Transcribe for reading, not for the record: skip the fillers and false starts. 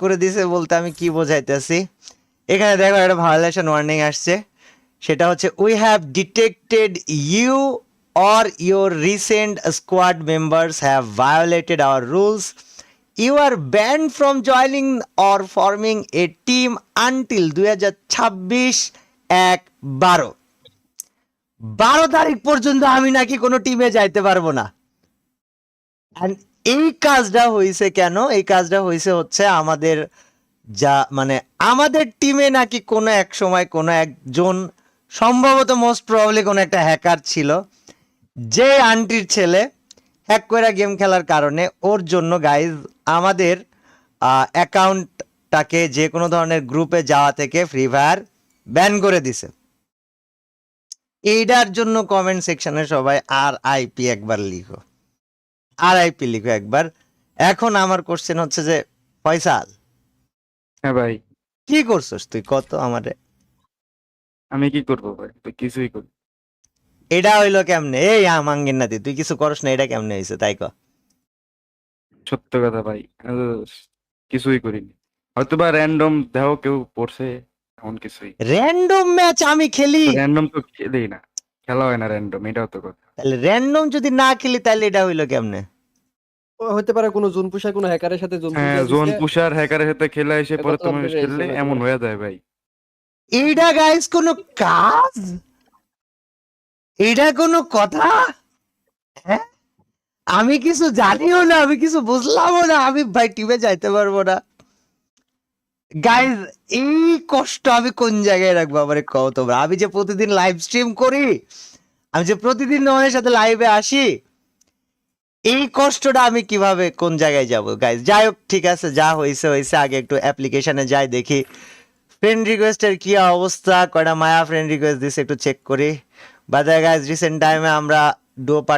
করে দিছে বলতে আমি কি বোঝাইতেছি, এখানে দেখো একটা ভায়োলেশন ওয়ার্নিং আসছে, সেটা হচ্ছে we have detected you or your recent squad members have violated our rules. You are banned from joining or forming a team until 2026-1-12 তারিখ পর্যন্ত আমি নাকি কোনো টিমে যাইতে পারবো না। And এই কাজটা হয়েছে কেন? এই কাজটা হয়েছে হচ্ছে আমাদের যা মানে আমাদের টিমে নাকি কোনো এক সময় কোনো একজন সম্ভবত মোস্ট প্রবাবলি কোনো একটা হ্যাকার ছিল, যে আন্টির ছেলে হ্যাক করে গেম খেলার কারণে ওর জন্য গাইজ আমাদের অ্যাকাউন্টটাকে যে কোনো ধরনের গ্রুপে যাওয়া থেকে ফ্রি ফায়ার ব্যান করে দিছে। এইটার জন্য কমেন্ট সেকশনে সবাই RIP একবার লিখো, RIP লিখো একবার। এখন আমার কোশ্চেন হচ্ছে যে ফয়সাল, হ্যাঁ ভাই, কি করছস তুই কত আমারে? আমি কি করবো ভাই? তো কিছুই করি। এটা হইলো কেমনে? এই মাঙ্গিন নাতি, তুই কিছু করস না, এটা কেমনে হয়েছে তাই ক। সত্য কথা ভাই, আমি তো কিছুই করিনি। হয়তো বা র্যান্ডম দেহ কেউ পড়ছে, এমন কিছুই। র্যান্ডম ম্যাচ আমি খেলি, র্যান্ডম তো খেলেই না, খেলা হয় না র্যান্ডম, এটাও তো কথা। তাহলে র্যান্ডম যদি না খেলি তাহলে এটা হইলো কেমনে? হতে পারে কোনো জোন পুষার কোনো হ্যাকারের সাথে জোন হ্যাঁ, পুষিয়ে জোন দিছে, পুষার হ্যাকারের সাথে খেলা এসে পরে কথা তুমি আপডেট খেললে হয়েছে এমন হয়তো। হয়ে যায় ভাই। এইটা গাইস কোনো কাজ? এটা কোনো কথা? হ্যাঁ, আমি কিছু জানিও না, আমি কিছু বুঝলামও না, আমি ভাই টিমে যাইতে পারবো না। গাইজ এই কষ্ট আমি কোন জায়গায় রাখবো আমারে কও তোমরা? আমি যে প্রতিদিন লাইভ স্ট্রিম করি, আমি যে প্রতিদিন তোমাদের সাথে লাইভে আসি, এই কষ্টটা আমি কিভাবে কোন জায়গায় যাব গাইজ? যাই হোক, ঠিক আছে, যা হয়েছে হয়েছে। আগে একটু অ্যাপ্লিকেশনে যাই, দেখি ফ্রেন্ড রিকোয়েস্টের কি অবস্থা, কয়টা মায়া ফ্রেন্ড রিকোয়েস্ট দিছে একটু চেক করি। বাই দ্য গাইজ, রিসেন্ট টাইমে আমরা ডুও